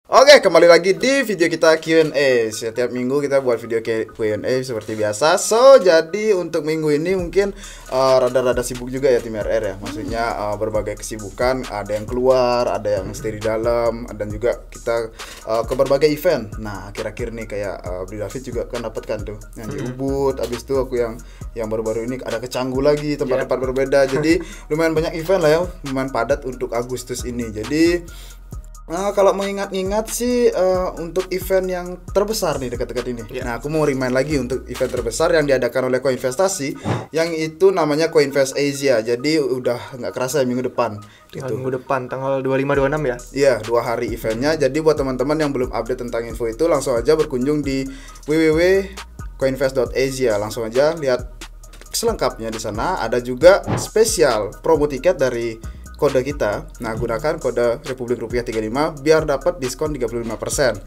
Oke, kembali lagi di video kita Q&A. Setiap minggu kita buat video Q&A seperti biasa. So, jadi untuk minggu ini mungkin rada-rada sibuk juga ya tim RR ya. Maksudnya berbagai kesibukan, ada yang keluar, ada yang stay di dalam, dan juga kita ke berbagai event. Nah, akhir-akhir nih kayak Bri David juga kan dapat kan tuh yang di Ubud. Abis itu aku yang baru-baru ini ada ke Canggu lagi, tempat-tempat berbeda. Jadi lumayan banyak event lah ya, lumayan padat untuk Agustus ini. Jadi kalau mengingat-ingat sih untuk event yang terbesar nih dekat-dekat ini. Nah, aku mau remind lagi untuk event terbesar yang diadakan oleh Koinvestasi, yang itu namanya Koinvest Asia. Jadi udah nggak kerasa ya minggu depan. Gitu. Minggu depan tanggal 25-26 ya? Iya, 2 hari eventnya. Jadi buat teman-teman yang belum update tentang info itu, langsung aja berkunjung di www.koinvest.asia. Langsung aja lihat selengkapnya di sana. Ada juga spesial promo tiket dari kode kita. Nah, gunakan kode Republik Rupiah 35 biar dapat diskon 35%.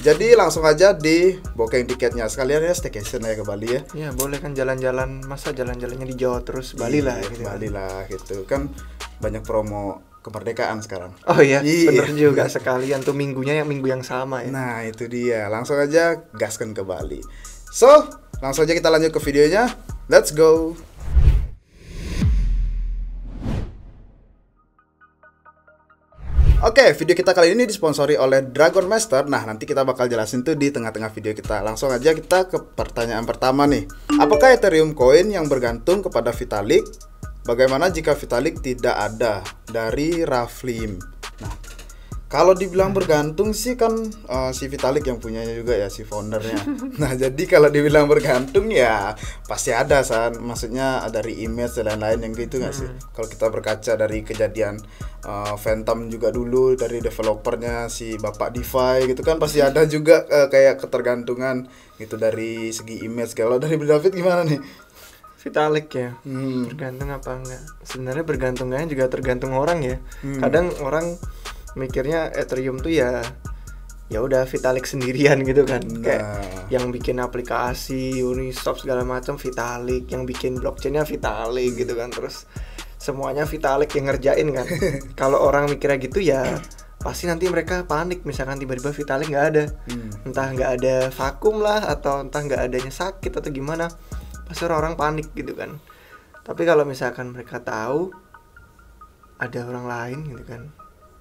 Jadi langsung aja di booking tiketnya. Sekalian ya staycation ya ke Bali ya. Iya, boleh kan jalan-jalan, masa jalan-jalannya di Jawa terus Bali lah gitu. Bali lah gitu. Kan banyak promo kemerdekaan sekarang. Oh iya, bener juga sekalian tuh minggunya yang minggu yang sama ya. Nah, itu dia. Langsung aja gaskan ke Bali. So, langsung aja kita lanjut ke videonya. Let's go. Oke, video kita kali ini disponsori oleh Dragon Master. Nah, nanti kita bakal jelasin tuh di tengah-tengah video kita. Langsung aja kita ke pertanyaan pertama nih. Apakah Ethereum Coin yang bergantung kepada Vitalik? Bagaimana jika Vitalik tidak ada? Dari Raflim. Nah, kalau dibilang bergantung sih kan si Vitalik yang punyanya juga ya, si foundernya. Nah, jadi kalau dibilang bergantung ya pasti ada San. Maksudnya dari image dan lain-lain yang gitu nggak sih? Kalau kita berkaca dari kejadian Phantom juga dulu, dari developernya si Bapak DeFi gitu kan pasti ada juga kayak ketergantungan gitu dari segi image. Kalau dari David gimana nih? Vitalik ya, bergantung apa enggak? Sebenarnya bergantungnya juga tergantung orang ya. Kadang orang mikirnya Ethereum tuh ya udah Vitalik sendirian gitu kan. Kayak yang bikin aplikasi Uniswap segala macam Vitalik, yang bikin blockchainnya Vitalik gitu kan, terus semuanya Vitalik yang ngerjain kan. Kalau orang mikirnya gitu ya pasti nanti mereka panik misalkan tiba-tiba Vitalik nggak ada. Entah nggak ada vakum lah, atau entah nggak adanya sakit atau gimana, pasti orang-orang panik gitu kan. Tapi kalau misalkan mereka tahu ada orang lain gitu kan,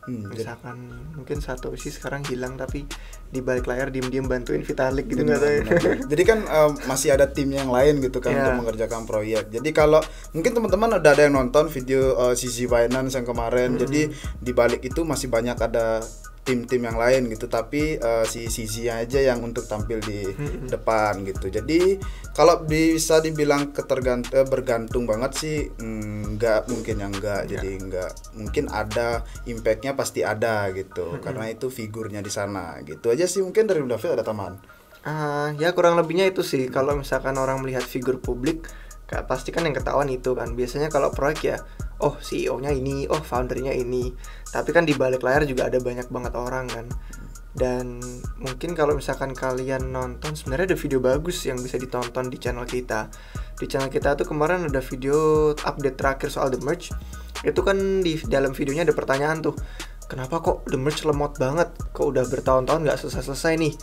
misalkan mungkin Satoshi sekarang hilang tapi di balik layar diem-diem bantuin Vitalik gitu nggak tahu. Jadi kan masih ada tim yang lain gitu kan untuk mengerjakan proyek. Jadi kalau mungkin teman-teman udah ada yang nonton video CZ Binance yang kemarin, jadi di balik itu masih banyak ada tim-tim yang lain gitu, tapi si CZ aja yang untuk tampil di depan gitu. Jadi kalau bisa dibilang bergantung banget sih enggak, mungkin yang enggak. Jadi enggak, mungkin ada impactnya pasti ada gitu, karena itu figurnya di sana gitu aja sih. Mungkin dari David ada tambahan? Ya kurang lebihnya itu sih. Kalau misalkan orang melihat figur publik, pasti kan yang ketahuan itu kan. Biasanya kalau proyek ya, oh CEO-nya ini, oh foundernya ini. Tapi kan di balik layar juga ada banyak banget orang kan. Dan mungkin kalau misalkan kalian nonton, sebenarnya ada video bagus yang bisa ditonton di channel kita. Di channel kita tuh kemarin ada video update terakhir soal The Merge. Itu kan di dalam videonya ada pertanyaan tuh, kenapa kok The Merge lemot banget? Kok udah bertahun-tahun gak selesai-selesai nih?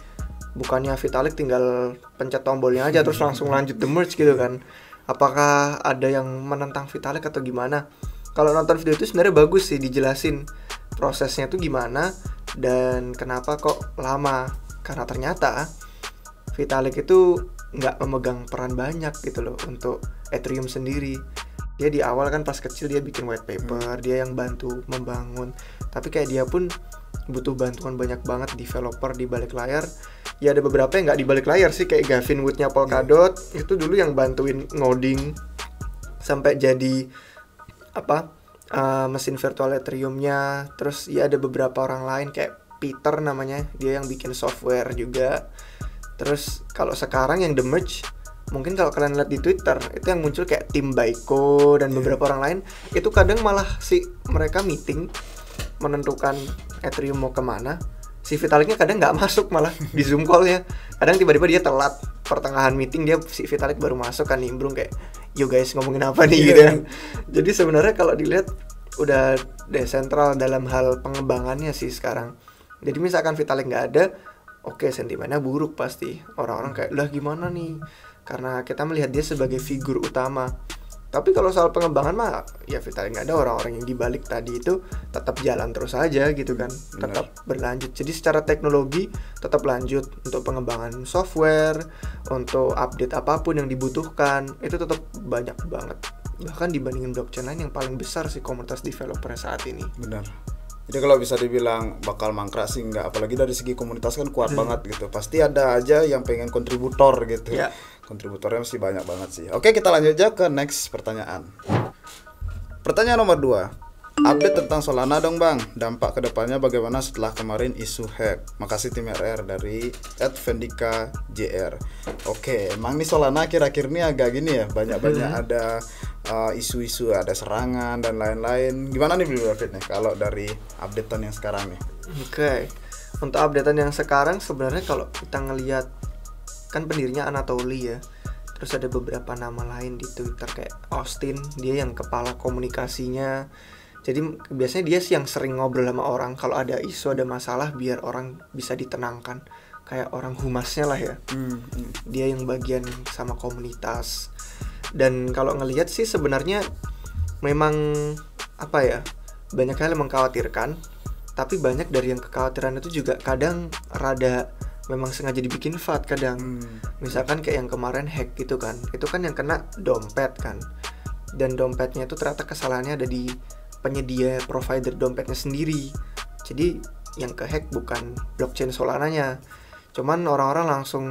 Bukannya Vitalik tinggal pencet tombolnya aja terus langsung lanjut The Merge gitu kan? Apakah ada yang menentang Vitalik atau gimana? Kalau nonton video itu sebenarnya bagus sih, dijelasin prosesnya tuh gimana dan kenapa kok lama. Karena ternyata Vitalik itu nggak memegang peran banyak gitu loh untuk Ethereum sendiri. Dia di awal kan pas kecil dia bikin white paper, dia yang bantu membangun. Tapi kayak dia pun butuh bantuan banyak banget developer di balik layar. Ya ada beberapa yang nggak di balik layar sih, kayak Gavin Wood-nya Polkadot itu dulu yang bantuin ngoding sampai jadi mesin virtual Ethereum-nya. Terus ya ada beberapa orang lain kayak Peter namanya, dia yang bikin software juga. Terus kalau sekarang yang The Merge, mungkin kalau kalian lihat di Twitter itu yang muncul kayak tim Baiko dan beberapa orang lain, itu kadang malah mereka meeting menentukan Ethereum mau kemana. Si Vitaliknya kadang nggak masuk, malah di Zoom call-nya. Kadang tiba-tiba dia telat, pertengahan meeting si Vitalik baru masuk kan, nimbrung kayak, yo guys ngomongin apa nih gitu kan. Jadi sebenarnya kalau dilihat udah desentral dalam hal pengembangannya sih sekarang. Jadi misalkan Vitalik nggak ada, oke, sentimennya buruk pasti. Orang-orang kayak, lah gimana nih? Karena kita melihat dia sebagai figur utama. Tapi kalau soal pengembangan mah, ya Vitalik nggak ada, orang-orang yang dibalik tadi itu tetap jalan terus aja gitu kan, tetap berlanjut. Jadi secara teknologi tetap lanjut, untuk pengembangan software, untuk update apapun yang dibutuhkan, itu tetap banyak banget. Bahkan dibandingin blockchain lain yang paling besar sih komunitas developer saat ini. Benar. Jadi kalau bisa dibilang bakal mangkrak sih enggak, apalagi dari segi komunitas kan kuat banget gitu. Pasti ada aja yang pengen kontributor gitu. Ya. Kontributornya mesti banyak banget sih. Oke, kita lanjut aja ke next pertanyaan. Pertanyaan nomor 2. Update tentang Solana dong bang. Dampak kedepannya bagaimana setelah kemarin isu hack? Makasih tim RR dari @vendika JR. Oke, emang nih Solana akhir-akhir ini agak gini ya, banyak-banyak ada isu-isu, ada serangan dan lain-lain. Gimana nih Bro David nih kalau dari updatean yang sekarang nih? Oke. Untuk updatean yang sekarang sebenarnya kalau kita ngelihat, kan pendirinya Anatoly ya. Terus ada beberapa nama lain di Twitter kayak Austin, dia yang kepala komunikasinya. Jadi biasanya dia sih yang sering ngobrol sama orang kalau ada isu, ada masalah, biar orang bisa ditenangkan. Kayak orang humasnya lah ya. Dia yang bagian sama komunitas. Dan kalau ngelihat sih sebenarnya memang apa ya, banyak hal yang mengkhawatirkan. Tapi banyak dari yang kekhawatiran itu juga kadang rada memang sengaja dibikin FAT kadang. Misalkan kayak yang kemarin hack gitu kan, itu kan yang kena dompet kan, dan dompetnya itu ternyata kesalahannya ada di penyedia provider dompetnya sendiri. Jadi yang kehack bukan blockchain Solananya, cuman orang-orang langsung,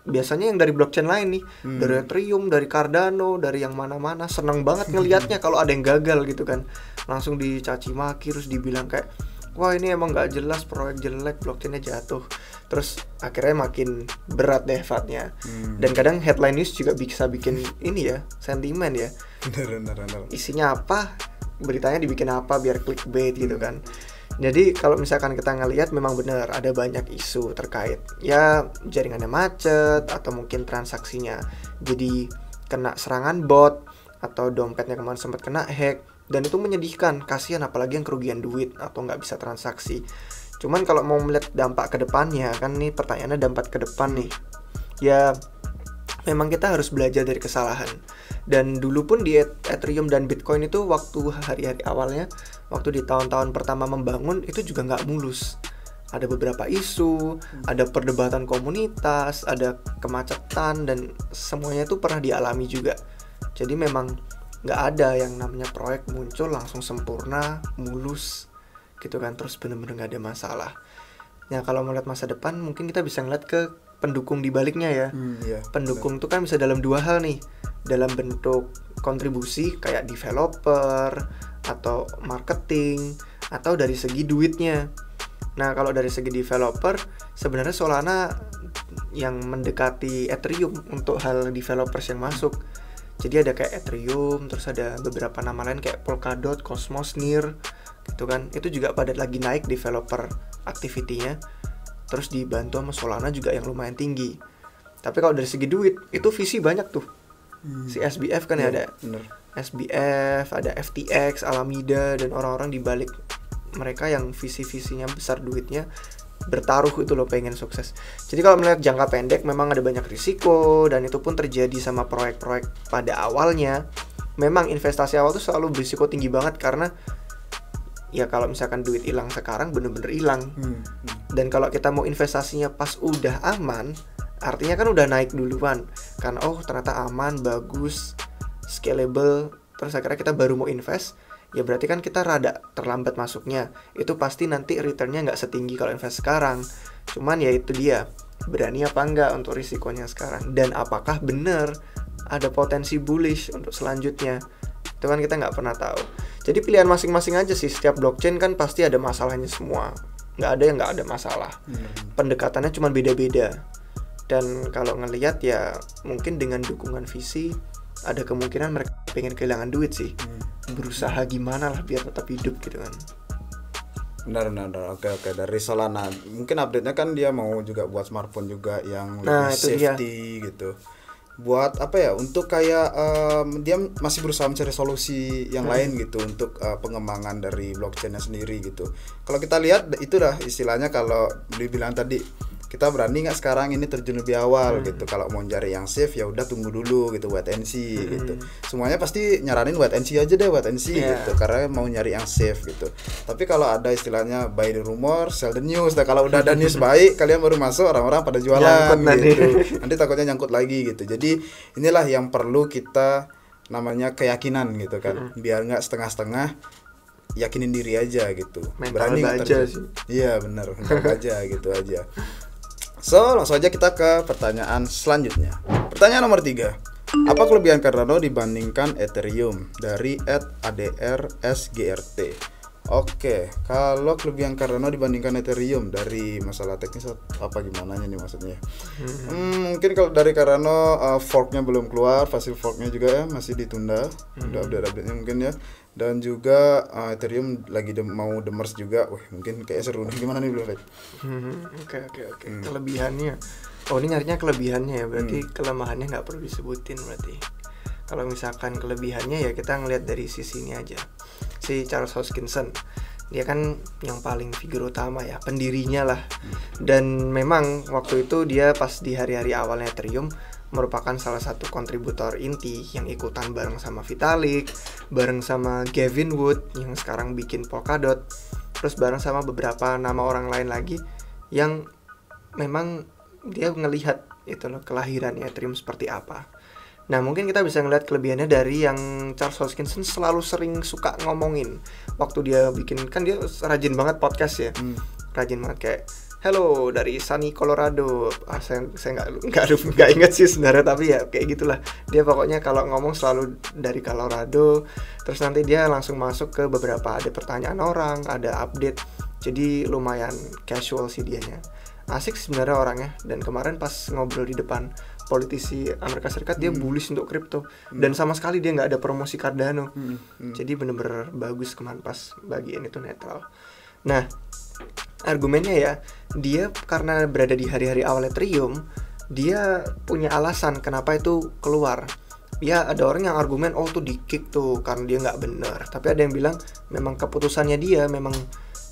biasanya yang dari blockchain lain nih, dari Ethereum, dari Cardano, dari yang mana-mana, seneng banget ngelihatnya kalau ada yang gagal gitu kan, langsung dicaci maki, terus dibilang kayak, wah ini emang nggak jelas, proyek jelek, blockchainnya jatuh. Terus akhirnya makin berat deh fatnya. Dan kadang headline news juga bisa bikin ini ya, sentimen ya. Bener. Isinya apa, beritanya dibikin apa biar clickbait gitu kan. Jadi kalau misalkan kita ngelihat, memang benar ada banyak isu terkait ya jaringannya macet, atau mungkin transaksinya jadi kena serangan bot, atau dompetnya kemarin sempat kena hack. Dan itu menyedihkan, kasihan apalagi yang kerugian duit atau nggak bisa transaksi. Cuman kalau mau melihat dampak ke depannya, kan nih pertanyaannya dampak ke depan nih. Ya memang kita harus belajar dari kesalahan. Dan dulu pun di Ethereum dan Bitcoin itu waktu hari-hari awalnya, waktu di tahun-tahun pertama membangun, itu juga nggak mulus. Ada beberapa isu, ada perdebatan komunitas, ada kemacetan, dan semuanya itu pernah dialami juga. Jadi memang nggak ada yang namanya proyek muncul langsung sempurna, mulus gitu kan, terus bener-bener nggak ada masalah. Ya kalau melihat masa depan, mungkin kita bisa ngeliat ke pendukung di baliknya ya. Pendukung itu kan bisa dalam dua hal nih, dalam bentuk kontribusi kayak developer atau marketing, atau dari segi duitnya. Nah kalau dari segi developer, sebenarnya Solana yang mendekati Ethereum untuk hal developers yang masuk. Jadi ada kayak Ethereum, terus ada beberapa nama lain kayak Polkadot, Cosmos, Near gitu kan. Itu juga pada lagi naik developer activity-nya. Terus dibantu sama Solana juga yang lumayan tinggi. Tapi kalau dari segi duit, itu visi banyak tuh. Si SBF kan ya ada. Bener. SBF, ada FTX, Alameda, dan orang-orang di balik mereka yang visi-visinya besar duitnya, bertaruh itu loh pengen sukses. Jadi kalau melihat jangka pendek memang ada banyak risiko, dan itu pun terjadi sama proyek-proyek pada awalnya. Memang investasi awal tuh selalu berisiko tinggi banget, karena ya kalau misalkan duit hilang sekarang bener-bener hilang. Dan kalau kita mau investasinya pas udah aman, artinya kan udah naik duluan. Kan ternyata aman, bagus, scalable, terus akhirnya kita baru mau invest, ya berarti kan kita rada terlambat masuknya. Itu pasti nanti returnnya nggak setinggi kalau invest sekarang. Cuman ya itu dia, berani apa enggak untuk risikonya sekarang, dan apakah bener ada potensi bullish untuk selanjutnya. Itu kan kita nggak pernah tahu. Jadi pilihan masing-masing aja sih. Setiap blockchain kan pasti ada masalahnya semua, nggak ada yang nggak ada masalah. Pendekatannya cuma beda-beda. Dan kalau ngelihat ya mungkin dengan dukungan visi, ada kemungkinan mereka pengen kehilangan duit sih. Berusaha gimana lah biar tetap hidup gitu kan. Benar. Oke. Dari Solana, mungkin update-nya kan dia mau juga buat smartphone juga yang lebih itu safety gitu. buat apa ya, untuk kayak dia masih berusaha mencari solusi yang lain gitu untuk pengembangan dari blockchainnya sendiri gitu. Kalau kita lihat itu dah istilahnya, kalau dibilang tadi kita berani nggak sekarang ini terjun lebih awal gitu. Kalau mau cari yang safe ya udah tunggu dulu gitu, wait and see gitu. Semuanya pasti nyaranin wait and see aja deh, wait and see gitu, karena mau nyari yang safe gitu. Tapi kalau ada istilahnya buy the rumor, sell the news. Nah, kalau udah ada news baik, kalian baru masuk, orang-orang pada jualan gitu. Nanti takutnya nyangkut lagi gitu. Jadi inilah yang perlu kita namanya keyakinan gitu kan. Biar nggak setengah-setengah, yakinin diri aja gitu. Mental berani baja sih. Iya benar, mental baja gitu aja. So, langsung aja kita ke pertanyaan selanjutnya. Pertanyaan nomor 3. Apa kelebihan Cardano dibandingkan Ethereum? Dari @adrsgrt. Oke, kalau kelebihan Cardano dibandingkan Ethereum dari masalah teknis apa gimana nih maksudnya? Mungkin kalau dari Cardano forknya belum keluar, hasil forknya juga ya masih ditunda, udah update-nya mungkin ya. Dan juga Ethereum lagi mau demers juga. Wih, mungkin kayak seru nih. Gimana nih Blue Light? Oke. Kelebihannya. Oh, ini nyarinya kelebihannya ya. Berarti kelemahannya nggak perlu disebutin berarti. Kalau misalkan kelebihannya ya kita ngelihat dari sisi ini aja. Si Charles Hoskinson, dia kan yang paling figur utama ya, pendirinya lah. Dan memang waktu itu dia pas di hari-hari awalnya Ethereum merupakan salah satu kontributor inti yang ikutan bareng sama Vitalik, bareng sama Gavin Wood yang sekarang bikin Polkadot, terus bareng sama beberapa nama orang lain lagi yang memang dia ngelihat itu loh kelahirannya Ethereum seperti apa. Nah, mungkin kita bisa ngeliat kelebihannya dari yang Charles Hoskinson selalu sering suka ngomongin waktu dia bikin, kan dia rajin banget podcast ya. Rajin banget kayak hello dari sunny Colorado. Saya nggak ingat sih sebenarnya, tapi ya kayak gitulah. Dia pokoknya kalau ngomong selalu dari Colorado. Terus nanti dia langsung masuk ke beberapa, ada pertanyaan orang, ada update. Jadi lumayan casual sih dianya. Asik sebenarnya orangnya. Dan kemarin pas ngobrol di depan politisi Amerika Serikat, dia bullish untuk kripto. Dan sama sekali dia nggak ada promosi Cardano. Jadi bener-bener bagus kemarin pas bagian itu netral. Nah, argumennya ya, dia karena berada di hari-hari awal Ethereum, dia punya alasan kenapa itu keluar. Ya ada orang yang argumen tuh di kick tuh karena dia nggak benar. Tapi ada yang bilang memang keputusannya dia memang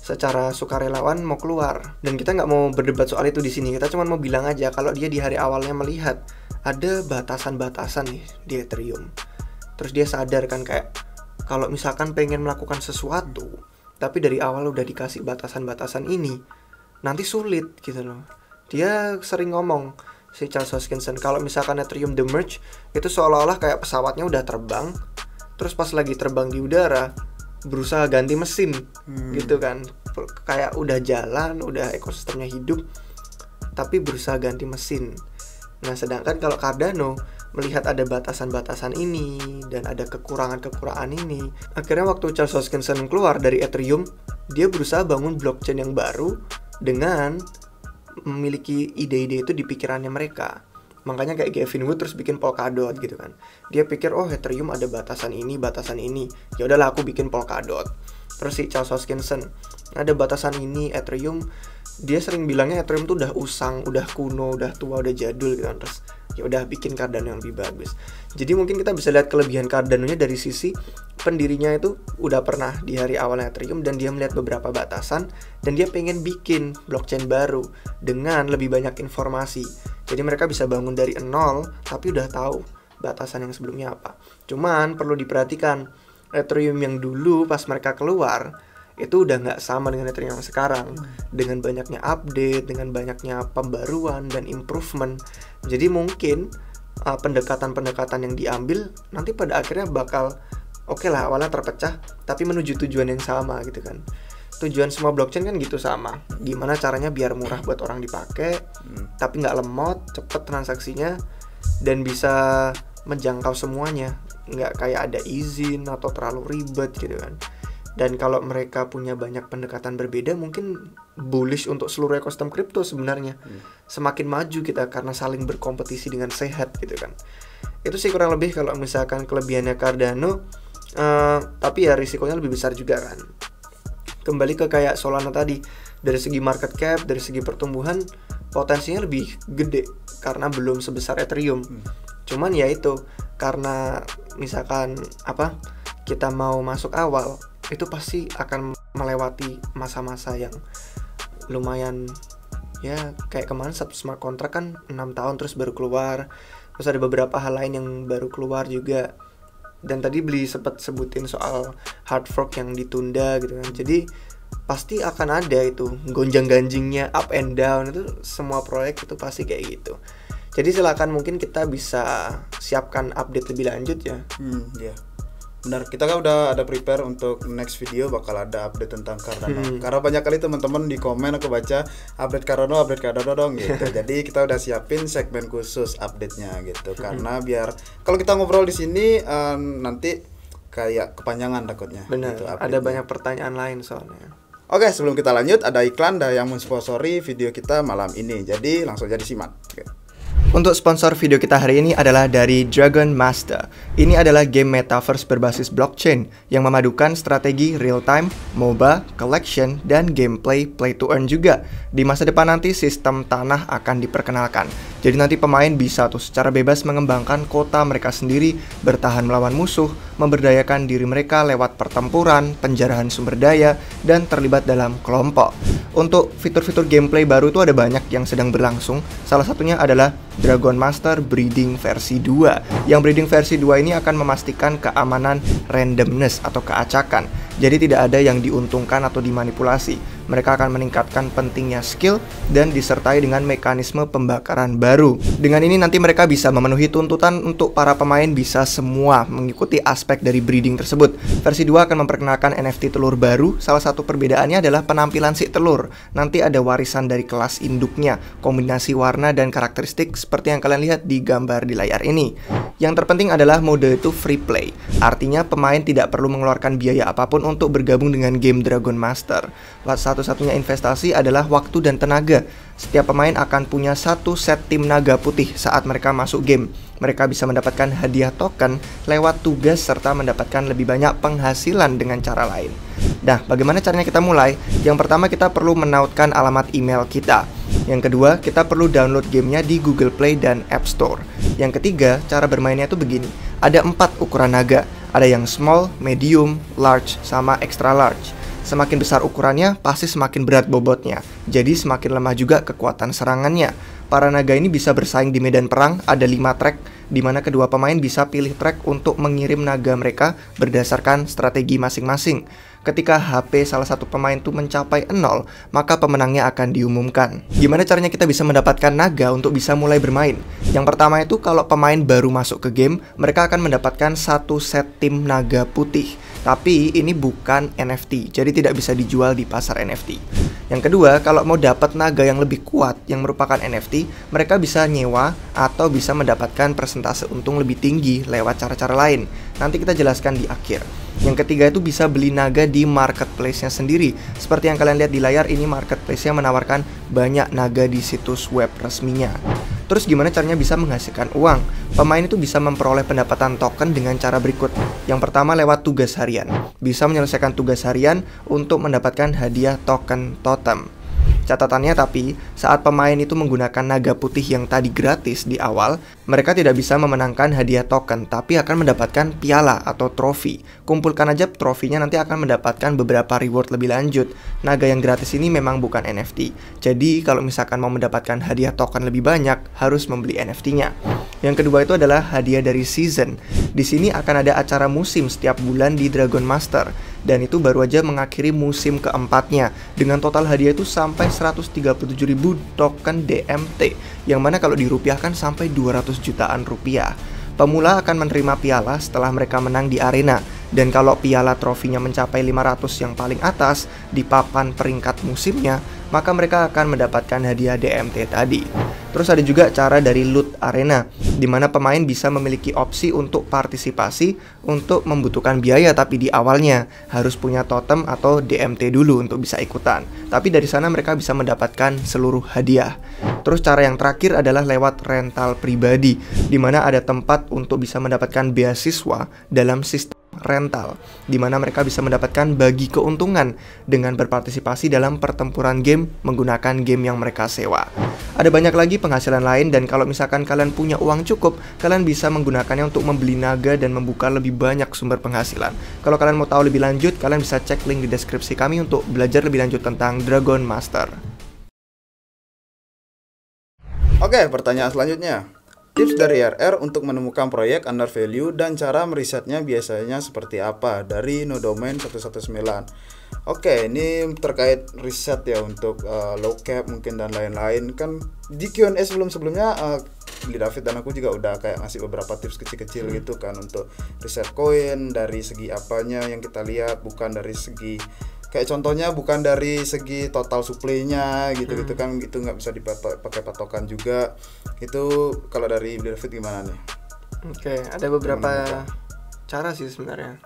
secara sukarelawan mau keluar. Dan kita nggak mau berdebat soal itu di sini. Kita cuma mau bilang aja kalau dia di hari awalnya melihat ada batasan-batasan nih di Ethereum. Terus dia sadar kan kayak kalau misalkan pengen melakukan sesuatu tapi dari awal udah dikasih batasan-batasan ini, nanti sulit gitu loh. Dia sering ngomong, si Charles Hoskinson, kalau misalkan Ethereum demerge, itu seolah-olah kayak pesawatnya udah terbang, terus pas lagi terbang di udara, berusaha ganti mesin, gitu kan. Kayak udah jalan, udah ekosistemnya hidup, tapi berusaha ganti mesin. Nah, sedangkan kalau Cardano melihat ada batasan-batasan ini dan ada kekurangan-kekurangan ini, akhirnya waktu Charles Hoskinson keluar dari Ethereum, dia berusaha bangun blockchain yang baru dengan memiliki ide-ide itu di pikirannya mereka. Makanya kayak Gavin Wood terus bikin Polkadot gitu kan. Dia pikir Ethereum ada batasan ini. Ya udahlah aku bikin Polkadot. Terus si Charles Hoskinson, ada batasan ini Ethereum. Dia sering bilangnya Ethereum tuh udah usang, udah kuno, udah tua, udah jadul gitu kan. Terus ya udah bikin Cardano yang lebih bagus. Jadi mungkin kita bisa lihat kelebihan Cardano-nya dari sisi pendirinya itu udah pernah di hari awalnya Ethereum dan dia melihat beberapa batasan dan dia pengen bikin blockchain baru dengan lebih banyak informasi. Jadi mereka bisa bangun dari nol tapi udah tahu batasan yang sebelumnya apa. Cuman perlu diperhatikan, Ethereum yang dulu pas mereka keluar itu udah nggak sama dengan Ethereum yang sekarang. Dengan banyaknya update, dengan banyaknya pembaruan dan improvement. Jadi mungkin pendekatan-pendekatan yang diambil nanti pada akhirnya bakal oke lah, awalnya terpecah tapi menuju tujuan yang sama gitu kan. Tujuan semua blockchain kan gitu sama. Gimana caranya biar murah buat orang dipakai, tapi nggak lemot, cepet transaksinya, dan bisa menjangkau semuanya. Nggak kayak ada izin atau terlalu ribet gitu kan. Dan kalau mereka punya banyak pendekatan berbeda, mungkin bullish untuk seluruh ekosistem kripto sebenarnya. Semakin maju kita karena saling berkompetisi dengan sehat gitu kan. Itu sih kurang lebih kalau misalkan kelebihannya Cardano. Tapi ya risikonya lebih besar juga kan. Kembali ke kayak Solana tadi, dari segi market cap, dari segi pertumbuhan, potensinya lebih gede karena belum sebesar Ethereum. Cuman ya itu, karena misalkan kita mau masuk awal, itu pasti akan melewati masa-masa yang lumayan, ya kayak kemarin smart contract kan 6 tahun terus baru keluar. Terus ada beberapa hal lain yang baru keluar juga. Dan tadi Beli sempat sebutin soal hard fork yang ditunda gitu kan. Jadi pasti akan ada itu gonjang-ganjingnya, up and down, itu semua proyek itu pasti kayak gitu. Jadi silakan, mungkin kita bisa siapkan update lebih lanjut ya. Iya. Benar, kita kan udah ada prepare untuk next video bakal ada update tentang Cardano. Karena banyak kali teman-teman di komen aku baca update Cardano dong gitu. Jadi kita udah siapin segmen khusus update-nya gitu. Karena biar kalau kita ngobrol di sini nanti kayak kepanjangan takutnya. Benar, gitu, ada banyak pertanyaan lain soalnya. Oke, sebelum kita lanjut ada iklan yang mensponsori video kita malam ini. Jadi langsung aja disimak. Oke. Untuk sponsor video kita hari ini adalah dari Dragon Master. Ini adalah game metaverse berbasis blockchain yang memadukan strategi real-time, MOBA, collection, dan gameplay play to earn juga. Di masa depan nanti sistem tanah akan diperkenalkan. Jadi nanti pemain bisa tuh secara bebas mengembangkan kota mereka sendiri, bertahan melawan musuh, memberdayakan diri mereka lewat pertempuran, penjarahan sumber daya, dan terlibat dalam kelompok. Untuk fitur-fitur gameplay baru itu ada banyak yang sedang berlangsung. Salah satunya adalah Dragon Master Breeding versi 2. Yang Breeding versi 2 ini akan memastikan keamanan randomness atau keacakan. Jadi tidak ada yang diuntungkan atau dimanipulasi. Mereka akan meningkatkan pentingnya skill dan disertai dengan mekanisme pembakaran baru. Dengan ini nanti mereka bisa memenuhi tuntutan untuk para pemain bisa semua mengikuti aspek dari breeding tersebut. Versi 2 akan memperkenalkan NFT telur baru. Salah satu perbedaannya adalah penampilan si telur. Nanti ada warisan dari kelas induknya, kombinasi warna dan karakteristik seperti yang kalian lihat di gambar di layar ini. Yang terpenting adalah mode itu free play. Artinya pemain tidak perlu mengeluarkan biaya apapun untuk bergabung dengan game Dragon Master. Satu-satunya investasi adalah waktu dan tenaga. Setiap pemain akan punya satu set tim naga putih saat mereka masuk game. Mereka bisa mendapatkan hadiah token lewat tugas serta mendapatkan lebih banyak penghasilan dengan cara lain. Nah, bagaimana caranya kita mulai? Yang pertama, kita perlu menautkan alamat email kita. Yang kedua, kita perlu download gamenya di Google Play dan App Store. Yang ketiga, cara bermainnya itu begini. Ada 4 ukuran naga. Ada yang small, medium, large, sama extra large. Semakin besar ukurannya, pasti semakin berat bobotnya. Jadi semakin lemah juga kekuatan serangannya. Para naga ini bisa bersaing di medan perang, ada 5 track, di mana kedua pemain bisa pilih track untuk mengirim naga mereka berdasarkan strategi masing-masing. Ketika HP salah satu pemain itu mencapai 0, maka pemenangnya akan diumumkan. Gimana caranya kita bisa mendapatkan naga untuk bisa mulai bermain? Yang pertama itu kalau pemain baru masuk ke game, mereka akan mendapatkan satu set tim naga putih. Tapi ini bukan NFT, jadi tidak bisa dijual di pasar NFT. Yang kedua, kalau mau dapat naga yang lebih kuat yang merupakan NFT, mereka bisa nyewa atau bisa mendapatkan persentase untung lebih tinggi lewat cara-cara lain. Nanti kita jelaskan di akhir. Yang ketiga itu bisa beli naga di marketplace-nya sendiri. Seperti yang kalian lihat di layar ini, marketplace-nya menawarkan banyak naga di situs web resminya. Terus gimana caranya bisa menghasilkan uang? Pemain itu bisa memperoleh pendapatan token dengan cara berikut. Yang pertama lewat tugas harian. Bisa menyelesaikan tugas harian untuk mendapatkan hadiah token totem. Catatannya tapi, saat pemain itu menggunakan naga putih yang tadi gratis di awal, mereka tidak bisa memenangkan hadiah token, tapi akan mendapatkan piala atau trofi. Kumpulkan aja trofinya, nanti akan mendapatkan beberapa reward lebih lanjut. Naga yang gratis ini memang bukan NFT. Jadi, kalau misalkan mau mendapatkan hadiah token lebih banyak, harus membeli NFT-nya. Yang kedua itu adalah hadiah dari season. Di sini akan ada acara musim setiap bulan di Dragon Master. Dan itu baru aja mengakhiri musim keempatnya. Dengan total hadiah itu sampai 137.000 token DMT. Yang mana kalau dirupiahkan sampai 200 jutaan rupiah. Pemula akan menerima piala setelah mereka menang di arena. Dan kalau piala trofinya mencapai 500 yang paling atas di papan peringkat musimnya, maka mereka akan mendapatkan hadiah DMT tadi. Terus ada juga cara dari loot arena, di mana pemain bisa memiliki opsi untuk partisipasi untuk membutuhkan biaya, tapi di awalnya harus punya totem atau DMT dulu untuk bisa ikutan. Tapi dari sana mereka bisa mendapatkan seluruh hadiah. Terus cara yang terakhir adalah lewat rental pribadi, di mana ada tempat untuk bisa mendapatkan beasiswa dalam sistem rental, di mana mereka bisa mendapatkan bagi keuntungan dengan berpartisipasi dalam pertempuran game menggunakan game yang mereka sewa. Ada banyak lagi penghasilan lain, dan kalau misalkan kalian punya uang cukup, kalian bisa menggunakannya untuk membeli naga dan membuka lebih banyak sumber penghasilan. Kalau kalian mau tahu lebih lanjut, kalian bisa cek link di deskripsi kami untuk belajar lebih lanjut tentang Dragon Master. Oke, pertanyaan selanjutnya. Tips dari RR untuk menemukan proyek under value dan cara merisetnya biasanya seperti apa? Dari Nodomain 119. Oke, ini terkait riset ya untuk low cap mungkin dan lain-lain. Kan di Q&A sebelumnya Billy David dan aku juga udah kayak ngasih beberapa tips kecil-kecil gitu kan untuk riset koin dari segi apanya yang kita lihat, bukan dari segi kayak contohnya bukan dari segi total supply-nya gitu-gitu kan, itu nggak bisa dipakai patokan juga. Itu kalau dari Billy David gimana nih? Oke, ada beberapa cara sih sebenarnya.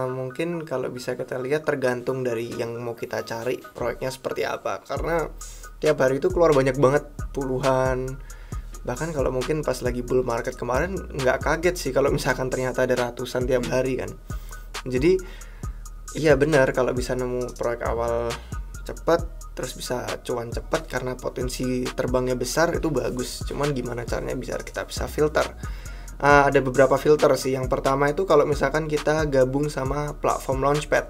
Mungkin kalau bisa kita lihat tergantung dari yang mau kita cari proyeknya seperti apa, karena tiap hari itu keluar banyak banget, puluhan. Bahkan kalau mungkin pas lagi bull market kemarin nggak kaget sih kalau misalkan ternyata ada ratusan tiap hari kan. Jadi iya benar, kalau bisa nemu proyek awal cepat terus bisa cuan cepat karena potensi terbangnya besar, itu bagus. Cuman gimana caranya bisa kita bisa filter? Ada beberapa filter sih. Yang pertama itu kalau misalkan kita gabung sama platform Launchpad.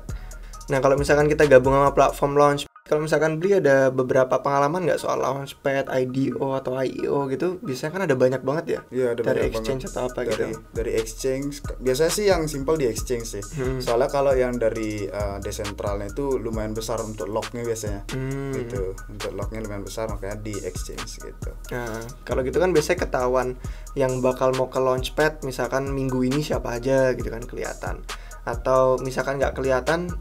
Nah kalau misalkan kita gabung sama platform Launchpad, kalau misalkan beli ada beberapa pengalaman nggak soal Launchpad, IDO atau IEO gitu, biasanya kan ada banyak banget ya. Iya, ada dari banyak exchange banget. atau apa gitu. Dari exchange, biasanya sih yang simple di exchange sih. Soalnya kalau yang dari desentralnya itu lumayan besar untuk locknya biasanya. Gitu. Untuk locknya lumayan besar, makanya di exchange gitu. Nah, kalau gitu kan biasanya ketahuan yang bakal mau ke Launchpad, misalkan minggu ini siapa aja gitu kan kelihatan. Atau misalkan nggak kelihatan,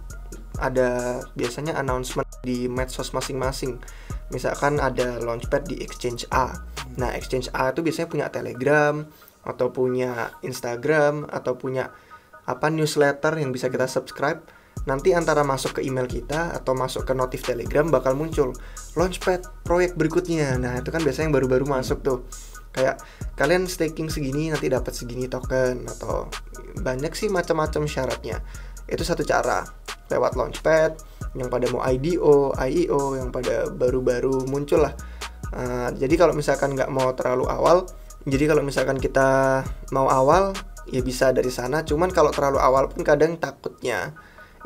ada biasanya announcement di medsos masing-masing. Misalkan ada Launchpad di exchange A. Nah, exchange A itu biasanya punya Telegram atau punya Instagram atau punya newsletter yang bisa kita subscribe. Nanti antara masuk ke email kita atau masuk ke notif Telegram bakal muncul Launchpad proyek berikutnya. Nah, itu kan biasanya yang baru-baru masuk tuh. Kayak kalian staking segini nanti dapat segini token, atau banyak sih macam-macam syaratnya. Itu satu cara, lewat Launchpad yang pada mau IDO, IEO yang pada baru-baru muncul lah. Jadi kalau misalkan nggak mau terlalu awal, jadi kalau misalkan kita mau awal ya bisa dari sana. Cuman kalau terlalu awal pun kadang takutnya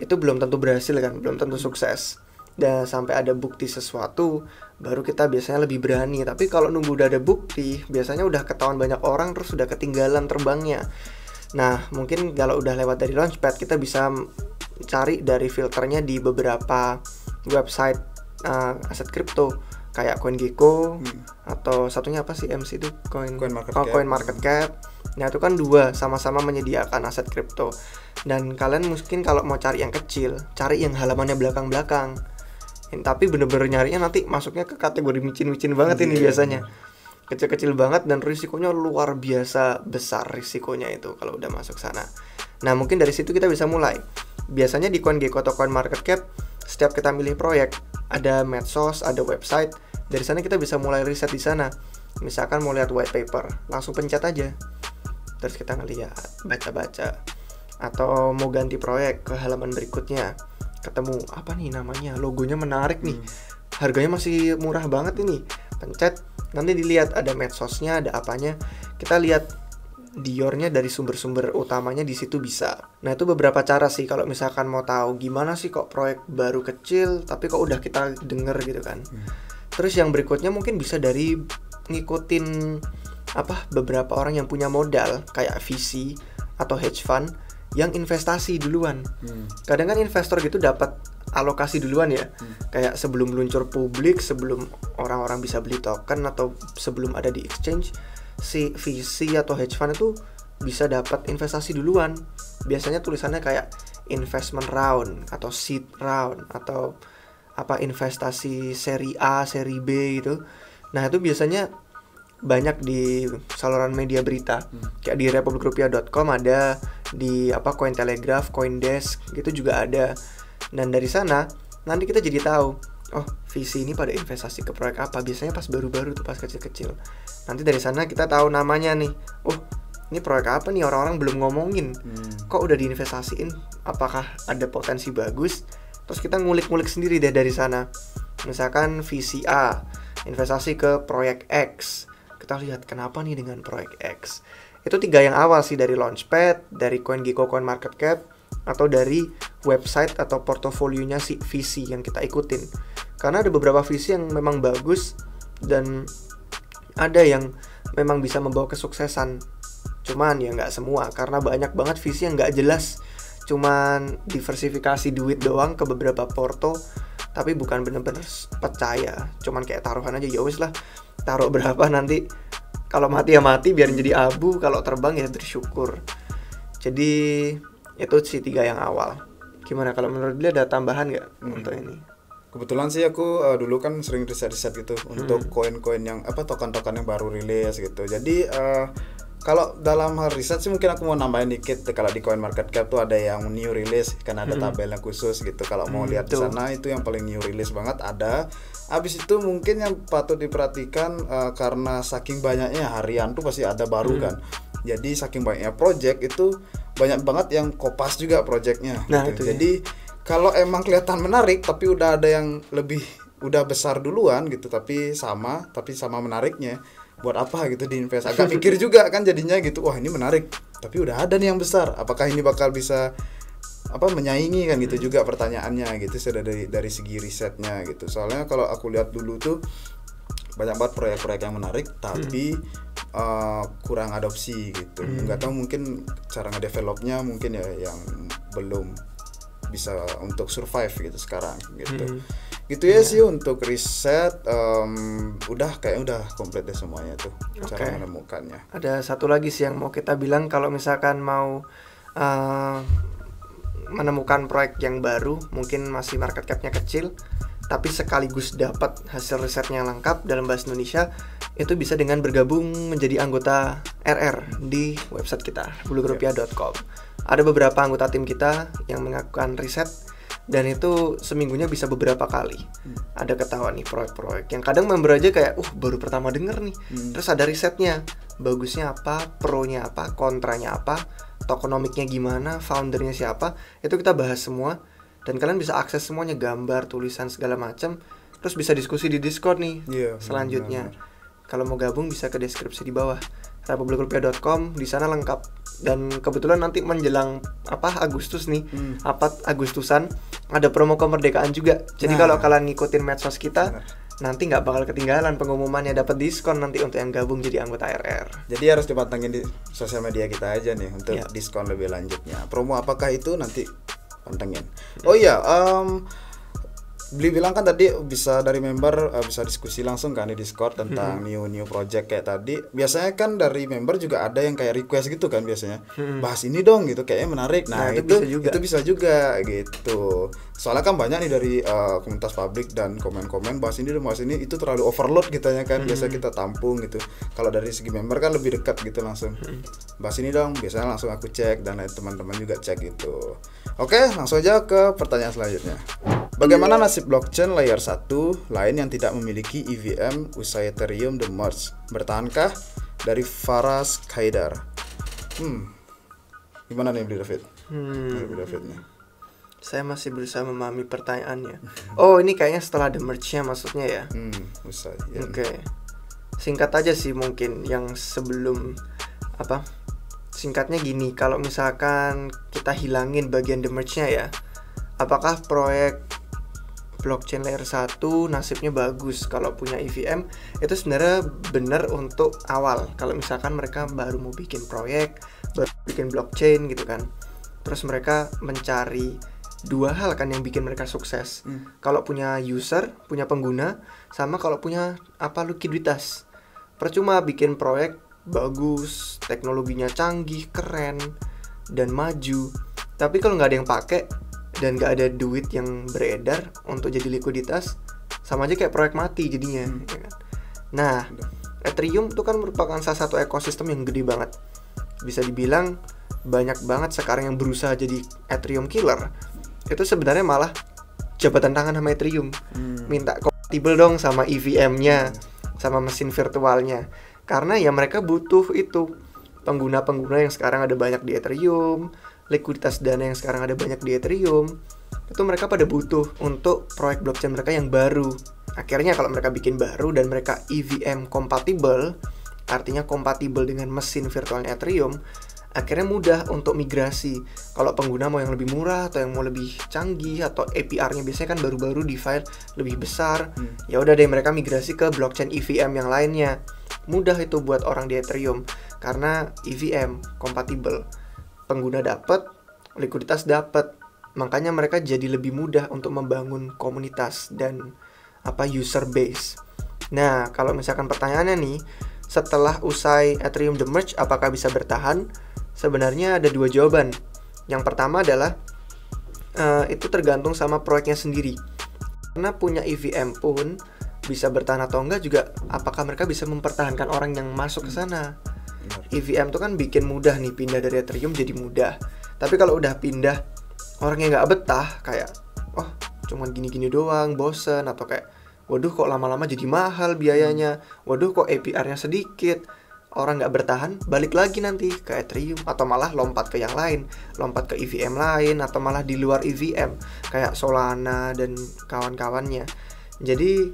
itu belum tentu berhasil kan, belum tentu sukses. Dan sampai ada bukti sesuatu baru kita biasanya lebih berani. Tapi kalau nunggu udah ada bukti, biasanya udah ketahuan banyak orang terus udah ketinggalan terbangnya. Nah, mungkin kalau udah lewat dari Launchpad kita bisa cari dari filternya di beberapa website aset kripto kayak CoinGecko atau satunya apa sih MC itu CoinMarketCap. Nah, itu kan dua sama-sama menyediakan aset kripto. Dan kalian mungkin kalau mau cari yang kecil, cari yang halamannya belakang-belakang. Tapi bener-bener nyarinya nanti masuknya ke kategori micin-micin banget ini biasanya. Kecil-kecil banget dan risikonya luar biasa besar risikonya itu kalau udah masuk sana. Nah, mungkin dari situ kita bisa mulai. Biasanya di CoinGecko atau CoinMarketCap, setiap kita milih proyek, ada medsos, ada website. Dari sana kita bisa mulai riset di sana. Misalkan mau lihat white paper, langsung pencet aja. Terus kita ngeliat, baca-baca. Atau mau ganti proyek ke halaman berikutnya, ketemu apa nih namanya, logonya menarik nih, harganya masih murah banget ini, pencet. Nanti dilihat ada medsosnya, ada apanya. Kita lihat Diornya dari sumber-sumber utamanya di situ bisa. Nah, itu beberapa cara sih kalau misalkan mau tahu gimana sih kok proyek baru kecil tapi kok udah kita denger gitu kan. Terus yang berikutnya mungkin bisa dari ngikutin beberapa orang yang punya modal kayak VC atau hedge fund yang investasi duluan. Kadang kan investor gitu dapat alokasi duluan ya. Kayak sebelum meluncur publik, sebelum orang-orang bisa beli token atau sebelum ada di exchange, si VC atau hedge fund itu bisa dapat investasi duluan. Biasanya tulisannya kayak investment round atau seed round atau investasi seri A, seri B gitu. Nah, itu biasanya banyak di saluran media berita. Kayak di republikrupiah.com ada, di Cointelegraph, Coindesk gitu juga ada. Dan dari sana nanti kita jadi tahu, oh visi ini pada investasi ke proyek apa, biasanya pas baru-baru tuh, pas kecil-kecil. Nanti dari sana kita tahu namanya nih, oh ini proyek apa nih, orang-orang belum ngomongin, kok udah diinvestasiin, apakah ada potensi bagus. Terus kita ngulik-ngulik sendiri deh dari sana. Misalkan visi A, investasi ke proyek X, kita lihat kenapa nih dengan proyek X. Itu 3 yang awal sih, dari Launchpad, dari CoinGecko, CoinMarketCap, atau dari website atau portofolionya si visi yang kita ikutin. Karena ada beberapa visi yang memang bagus dan ada yang memang bisa membawa kesuksesan. Cuman ya nggak semua, karena banyak banget visi yang nggak jelas, cuman diversifikasi duit doang ke beberapa porto, tapi bukan bener-bener percaya, cuman kayak taruhan aja, ya wis lah taruh berapa, nanti kalau mati ya mati, biar jadi abu, kalau terbang ya bersyukur. Jadi itu sih 3 yang awal. Gimana kalau menurut dia, ada tambahan nggak untuk ini? Kebetulan sih aku dulu kan sering riset-riset gitu untuk koin-koin yang token-token yang baru rilis gitu. Jadi kalau dalam hal riset sih mungkin aku mau nambahin dikit. Kalau di CoinMarketCap tuh ada yang new release, kan ada tabelnya khusus gitu. Kalau mau lihat di sana itu yang paling new release banget ada. Habis itu mungkin yang patut diperhatikan karena saking banyaknya harian tuh pasti ada baru kan. Jadi saking banyaknya project itu banyak banget yang kopas juga projectnya. Nah, gitu. itu Jadi kalau emang kelihatan menarik tapi udah ada yang lebih udah besar duluan gitu tapi sama menariknya, buat apa gitu diinvest. Agak mikir juga kan jadinya gitu, wah ini menarik tapi udah ada nih yang besar, apakah ini bakal bisa menyaingi kan gitu juga pertanyaannya gitu. Sudah dari segi risetnya gitu. Soalnya kalau aku lihat dulu tuh banyak banget proyek-proyek yang menarik tapi kurang adopsi gitu. Nggak tahu mungkin cara ngedevelopnya mungkin ya yang belum bisa untuk survive gitu sekarang gitu. Gitu ya sih untuk riset. Kayaknya udah komplit deh semuanya tuh cara menemukannya. Ada satu lagi sih yang mau kita bilang, kalau misalkan mau menemukan proyek yang baru, mungkin masih market cap-nya kecil tapi sekaligus dapat hasil risetnya lengkap dalam bahasa Indonesia, itu bisa dengan bergabung menjadi anggota RR di website kita, bulurupiah.com. Ada beberapa anggota tim kita yang melakukan riset, dan itu seminggunya bisa beberapa kali. Ada ketahuan nih proyek-proyek yang kadang member aja kayak baru pertama denger nih. Terus ada risetnya, bagusnya apa, pro-nya apa, kontranya apa, tokenomiknya gimana, foundernya siapa, itu kita bahas semua. Dan kalian bisa akses semuanya, gambar, tulisan, segala macam. Terus bisa diskusi di Discord nih selanjutnya. Kalau mau gabung bisa ke deskripsi di bawah, republikrupiah.com, di sana lengkap. Dan kebetulan nanti menjelang Agustus nih, Agustusan ada promo kemerdekaan juga. Jadi kalau kalian ngikutin medsos kita, nanti nggak bakal ketinggalan pengumumannya, dapat diskon nanti untuk yang gabung jadi anggota RR. Jadi harus dipantengin di sosial media kita aja nih untuk diskon lebih lanjutnya. Promo apakah itu nanti pantengin. Oh iya, Beli bilang kan tadi bisa dari member bisa diskusi langsung kan di Discord tentang new project kayak tadi. Biasanya kan dari member juga ada yang kayak request gitu kan biasanya. Bahas ini dong gitu, kayaknya menarik. Nah, itu bisa juga gitu. Soalnya kan banyak nih dari komunitas publik dan komen-komen bahas ini itu terlalu overload kitanya kan. Biasa kita tampung gitu. Kalau dari segi member kan lebih dekat gitu langsung. Bahas ini dong, biasanya langsung aku cek dan teman-teman juga cek gitu. Oke, langsung aja ke pertanyaan selanjutnya. Bagaimana nasib blockchain layer 1 lain yang tidak memiliki EVM usai Ethereum The Merge? Bertahankah? Dari Faras Kaidar. Gimana nih Beli David? David nih. Saya masih berusaha memahami pertanyaannya. Oh, ini kayaknya setelah The Merge-nya maksudnya ya? Usai. Oke. Singkat aja sih mungkin yang sebelum singkatnya gini, kalau misalkan kita hilangin bagian The Merge-nya ya, apakah proyek blockchain layer 1 nasibnya bagus kalau punya EVM? Itu sebenarnya benar untuk awal, kalau misalkan mereka baru mau bikin proyek, baru bikin blockchain gitu kan. Terus mereka mencari dua hal kan yang bikin mereka sukses. Kalau punya user, punya pengguna, sama kalau punya likuiditas. Percuma bikin proyek bagus, teknologinya canggih, keren, dan maju, tapi kalau nggak ada yang pakai dan nggak ada duit yang beredar untuk jadi likuiditas, sama aja kayak proyek mati jadinya. Ya kan? Nah, Ethereum itu kan merupakan salah satu ekosistem yang gede banget. Bisa dibilang banyak banget sekarang yang berusaha jadi Ethereum killer. Itu sebenarnya malah jabatan tangan sama Ethereum. Minta kompatibel dong sama EVM-nya, sama mesin virtualnya. Karena ya mereka butuh itu. Pengguna-pengguna yang sekarang ada banyak di Ethereum, likuiditas dana yang sekarang ada banyak di Ethereum, itu mereka pada butuh untuk proyek blockchain mereka yang baru. Akhirnya kalau mereka bikin baru dan mereka EVM compatible, artinya kompatibel dengan mesin virtualnya Ethereum, akhirnya mudah untuk migrasi. Kalau pengguna mau yang lebih murah atau yang mau lebih canggih atau APR-nya biasanya kan baru-baru di file lebih besar, ya udah deh mereka migrasi ke blockchain EVM yang lainnya. Mudah itu buat orang di Ethereum karena EVM kompatibel. Pengguna dapat, likuiditas dapat. Makanya mereka jadi lebih mudah untuk membangun komunitas dan user base. Nah, kalau misalkan pertanyaannya nih, setelah usai Ethereum The Merge apakah bisa bertahan? Sebenarnya ada dua jawaban. Yang pertama adalah itu tergantung sama proyeknya sendiri. Karena punya EVM pun bisa bertahan atau enggak juga apakah mereka bisa mempertahankan orang yang masuk ke sana. EVM tuh kan bikin mudah nih pindah dari Ethereum jadi mudah. Tapi kalau udah pindah orang yang nggak betah kayak cuman gini-gini doang, bosen, atau kayak waduh kok lama-lama jadi mahal biayanya, waduh kok APR-nya sedikit, orang nggak bertahan, balik lagi nanti ke Ethereum atau malah lompat ke yang lain, lompat ke EVM lain atau malah di luar EVM kayak Solana dan kawan-kawannya. Jadi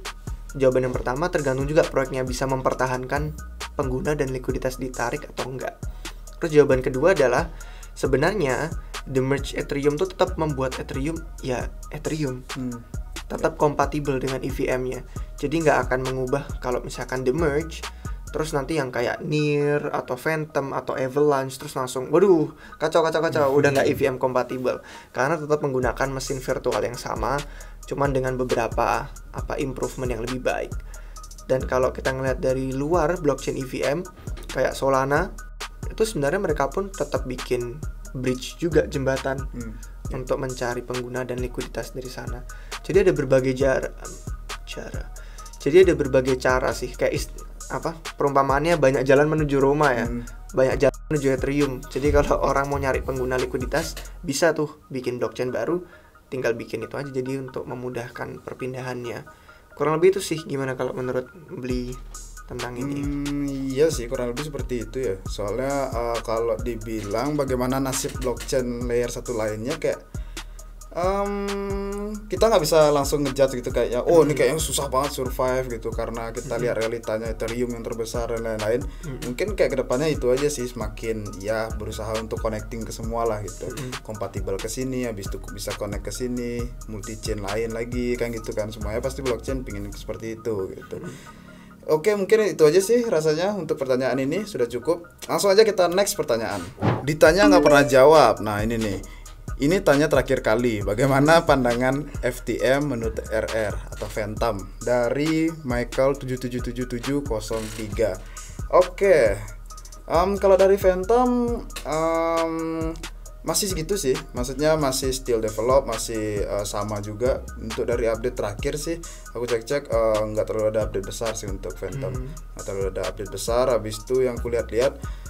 jawaban yang pertama tergantung juga proyeknya bisa mempertahankan pengguna dan likuiditas ditarik atau enggak. Terus jawaban kedua adalah sebenarnya The Merge Ethereum tuh tetap membuat Ethereum ya Ethereum. Tetap kompatibel dengan EVM-nya. Jadi nggak akan mengubah kalau misalkan The Merge terus nanti yang kayak Near atau Phantom atau Avalanche terus langsung waduh kacau udah nggak EVM kompatibel karena tetap menggunakan mesin virtual yang sama cuman dengan beberapa improvement yang lebih baik. Dan kalau kita ngeliat dari luar blockchain EVM kayak Solana itu sebenarnya mereka pun tetap bikin bridge juga jembatan untuk mencari pengguna dan likuiditas dari sana. Jadi ada berbagai cara sih kayak perumpamaannya banyak jalan menuju Roma ya, banyak jalan menuju Ethereum. Jadi kalau orang mau nyari pengguna likuiditas bisa tuh bikin blockchain baru, tinggal bikin itu aja jadi untuk memudahkan perpindahannya. Kurang lebih itu sih. Gimana kalau menurut Bli tentang ini? Iya sih kurang lebih seperti itu ya. Soalnya kalau dibilang bagaimana nasib blockchain layer 1 lainnya kayak kita nggak bisa langsung ngejudge gitu kayaknya ini kayaknya susah banget survive gitu karena kita lihat realitanya Ethereum yang terbesar dan lain-lain. Mungkin kayak kedepannya itu aja sih, semakin ya berusaha untuk connecting ke semua lah gitu, kompatibel ke sini, habis itu bisa connect ke sini, multi chain lain lagi kan gitu kan, semuanya pasti blockchain pingin seperti itu gitu. Oke, mungkin itu aja sih rasanya untuk pertanyaan ini sudah cukup. Langsung aja kita next pertanyaan. Ditanya nggak pernah jawab. Nah ini nih. Ini tanya terakhir kali, bagaimana pandangan FTM menurut RR atau Phantom dari Michael 777703. Oke. Kalau dari Phantom masih segitu sih, maksudnya masih still develop, masih sama juga. Untuk dari update terakhir sih, aku cek nggak terlalu ada update besar sih untuk Phantom, nggak terlalu ada update besar. Habis itu yang kulihat-lihat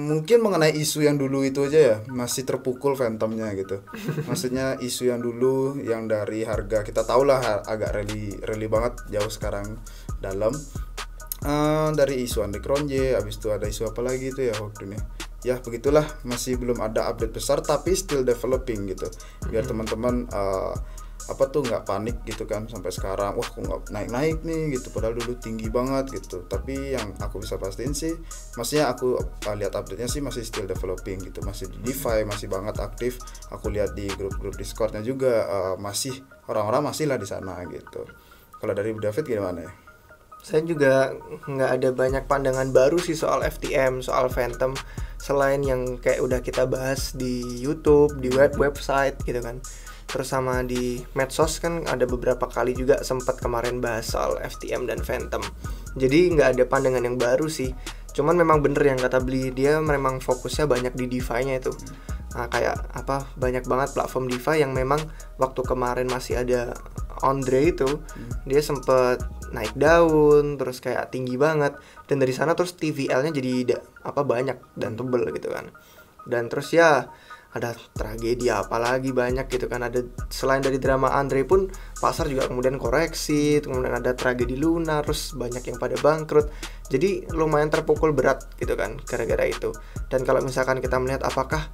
mungkin mengenai isu yang dulu itu aja ya, masih terpukul Phantomnya gitu. Maksudnya isu yang dulu yang dari harga kita tahu lah agak rally banget, jauh sekarang dalam. Dari isu underground habis itu ada isu apa lagi itu ya waktu ini. Ya begitulah, masih belum ada update besar tapi still developing gitu. Biar teman-teman nggak panik gitu kan sampai sekarang kok nggak naik nih gitu, padahal dulu tinggi banget gitu. Tapi yang aku bisa pastiin sih, maksudnya aku lihat update-nya sih masih still developing gitu, masih di DeFi masih banget aktif. Aku lihat di grup-grup Discord-nya juga masih orang-orang masih lah di sana gitu. Kalau dari David gimana ya? Saya juga nggak ada banyak pandangan baru sih soal FTM, soal Phantom, selain yang kayak udah kita bahas di YouTube, di website gitu kan. Terus sama di medsos kan ada beberapa kali juga sempat kemarin bahas soal FTM dan Phantom. Jadi nggak ada pandangan yang baru sih. Cuman memang bener yang kata Bli, dia memang fokusnya banyak di DeFi-nya itu. Nah, kayak banyak banget platform DeFi yang memang waktu kemarin masih ada Andre itu, dia sempet naik daun, terus kayak tinggi banget, dan dari sana terus TVL-nya jadi banyak dan tebel gitu kan. Dan terus ya ada tragedi apa lagi banyak gitu kan. Ada selain dari drama Andre pun pasar juga kemudian koreksi, kemudian ada tragedi Luna, terus banyak yang pada bangkrut. Jadi lumayan terpukul berat gitu kan gara-gara itu. Dan kalau misalkan kita melihat apakah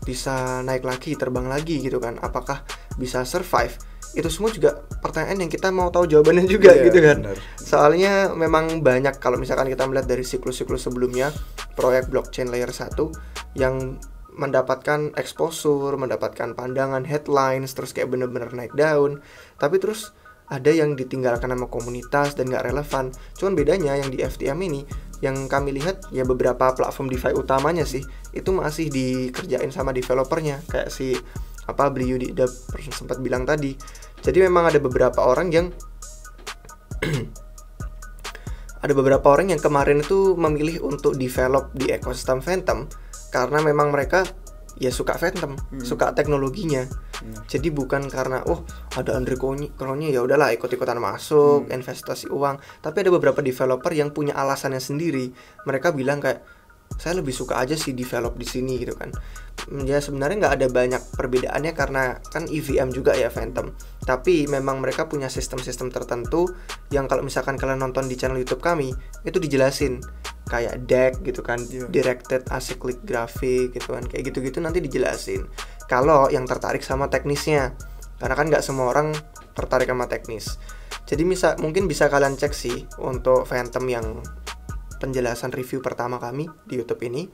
bisa naik lagi, terbang lagi gitu kan, apakah bisa survive, itu semua juga pertanyaan yang kita mau tahu jawabannya juga gitu kan. Bener. Soalnya memang banyak kalau misalkan kita melihat dari siklus-siklus sebelumnya proyek blockchain layer 1 yang mendapatkan exposure, mendapatkan pandangan, headlines, terus kayak bener-bener naik daun. Tapi terus ada yang ditinggalkan sama komunitas dan gak relevan. Cuman bedanya yang di FTM ini, yang kami lihat ya beberapa platform DeFi utamanya sih itu masih dikerjain sama developernya, kayak si Beli Yudi udah sempat bilang tadi. Jadi memang ada beberapa orang yang ada beberapa orang yang kemarin itu memilih untuk develop di ekosistem Phantom karena memang mereka ya suka Phantom, suka teknologinya. Jadi bukan karena ada Andre Kronya ya udahlah ikut-ikutan masuk, investasi uang. Tapi ada beberapa developer yang punya alasannya sendiri. Mereka bilang kayak saya lebih suka aja sih develop di sini gitu kan. Ya sebenarnya nggak ada banyak perbedaannya karena kan EVM juga ya Phantom. Tapi memang mereka punya sistem-sistem tertentu yang kalau misalkan kalian nonton di channel YouTube kami itu dijelasin kayak DAG gitu kan, Directed Acyclic Graphic gitu kan, kayak gitu-gitu nanti dijelasin. Kalau yang tertarik sama teknisnya, karena kan nggak semua orang tertarik sama teknis. Jadi mungkin bisa kalian cek sih untuk Phantom yang penjelasan review pertama kami di YouTube ini,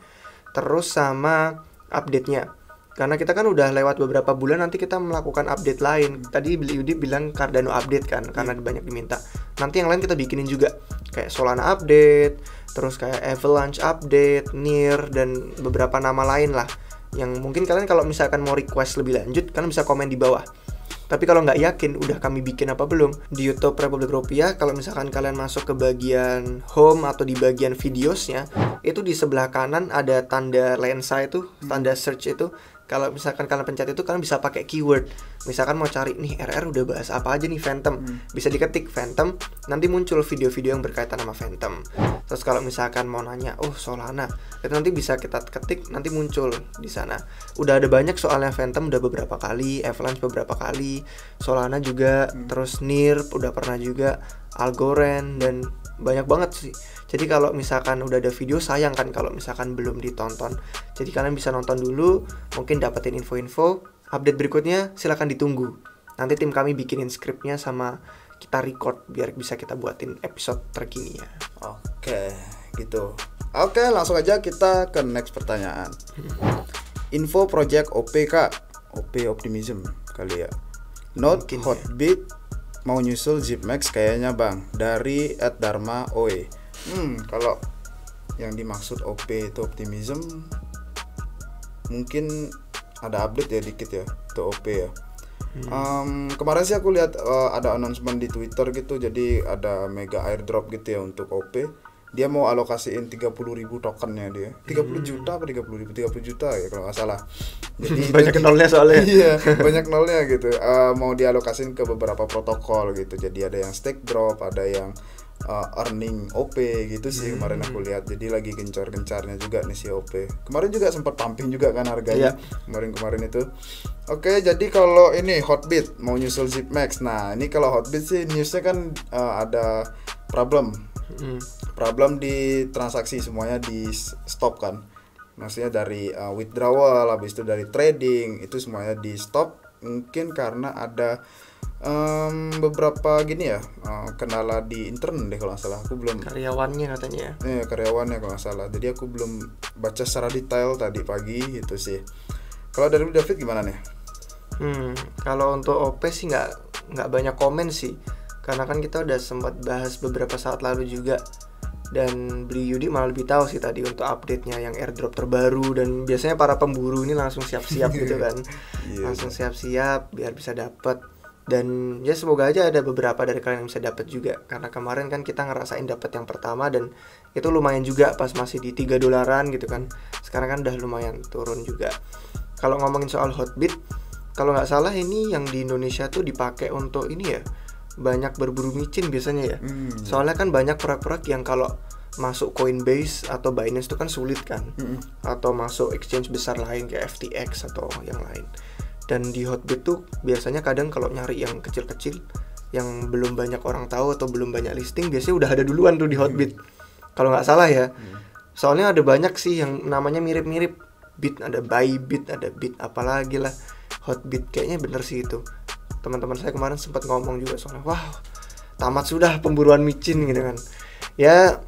terus sama update-nya. Karena kita kan udah lewat beberapa bulan, nanti kita melakukan update lain. Tadi Yudi bilang Cardano update kan, karena banyak diminta. Nanti yang lain kita bikinin juga, kayak Solana update, terus kayak Avalanche update, NIR, dan beberapa nama lain lah. Yang mungkin kalian kalau misalkan mau request lebih lanjut, kalian bisa komen di bawah. Tapi kalau nggak yakin udah kami bikin apa belum, di YouTube Republik Rupiah, kalau misalkan kalian masuk ke bagian home atau di bagian videosnya, itu di sebelah kanan ada tanda lensa itu, tanda search itu. Kalau misalkan kalian pencet itu, kalian bisa pakai keyword. Misalkan mau cari nih RR udah bahas apa aja nih Phantom, bisa diketik Phantom, nanti muncul video-video yang berkaitan sama Phantom. Terus kalau misalkan mau nanya, Solana, itu nanti bisa kita ketik, nanti muncul di sana. Udah ada banyak soalnya Phantom udah beberapa kali, Avalanche beberapa kali, Solana juga, terus NIR udah pernah juga, Algorand, dan banyak banget sih. Jadi kalau misalkan udah ada video, sayang kan kalau misalkan belum ditonton. Jadi kalian bisa nonton dulu, mungkin dapetin info-info. Update berikutnya silakan ditunggu. Nanti tim kami bikinin skripnya sama kita record biar bisa kita buatin episode terkini ya. Oke, gitu. Oke, langsung aja kita ke next pertanyaan. Info project OP Kak, OP Optimism kali ya. Note Mungkin Hotbit mau nyusul Zipmax kayaknya bang, dari @dharma oe. Kalau yang dimaksud OP itu Optimism, mungkin ada update ya dikit ya untuk OP ya. Kemarin sih aku lihat ada announcement di Twitter gitu, jadi ada mega airdrop gitu ya untuk OP. Dia mau alokasiin 30.000 tokennya dia. 30 juta apa 30.000? 30 juta ya kalau nggak salah. Jadi banyak nolnya soalnya. Iya, banyak nolnya gitu. Mau dialokasin ke beberapa protokol gitu. Jadi ada yang stake drop, ada yang earning OP gitu sih kemarin aku lihat. Jadi lagi gencar-gencarnya juga nih si OP. Kemarin juga sempat pumping juga kan harganya. Kemarin itu. Oke, jadi kalau ini Hotbit mau nyusul Zipmax. Nah, ini kalau Hotbit sih newsnya kan ada problem di transaksi, semuanya di stop kan. Maksudnya dari withdrawal, habis itu dari trading, itu semuanya di stop. Mungkin karena ada beberapa gini ya, kendala di intern deh kalau nggak salah. Aku belum, karyawannya katanya. Karyawannya kalau nggak salah. Jadi aku belum baca secara detail tadi pagi itu sih. Kalau dari David gimana nih? Kalau untuk OP sih nggak banyak komen sih, karena kan kita udah sempat bahas beberapa saat lalu juga. Dan Beli Yudi malah lebih tahu sih tadi untuk update-nya yang airdrop terbaru, dan biasanya para pemburu ini langsung siap-siap gitu kan. Langsung siap-siap biar bisa dapat. Dan ya semoga aja ada beberapa dari kalian yang bisa dapat juga, karena kemarin kan kita ngerasain dapat yang pertama dan itu lumayan juga pas masih di $3 gitu kan. Sekarang kan udah lumayan turun juga. Kalau ngomongin soal Hotbit, kalau nggak salah ini yang di Indonesia tuh dipakai untuk ini ya, banyak berburu micin biasanya ya. Soalnya kan banyak proyek-proyek yang kalau masuk Coinbase atau Binance itu kan sulit kan, atau masuk exchange besar lain kayak FTX atau yang lain. Dan di Hotbit tuh biasanya kadang kalau nyari yang kecil-kecil yang belum banyak orang tahu atau belum banyak listing, biasanya udah ada duluan tuh di Hotbit. Kalau nggak salah ya. Soalnya ada banyak sih yang namanya mirip-mirip. Bit, ada Bybit, ada Bit apalagi lah. Hotbit kayaknya bener sih itu. Teman-teman saya kemarin sempat ngomong juga soalnya, wah, tamat sudah pemburuan micin gitu kan. Ya,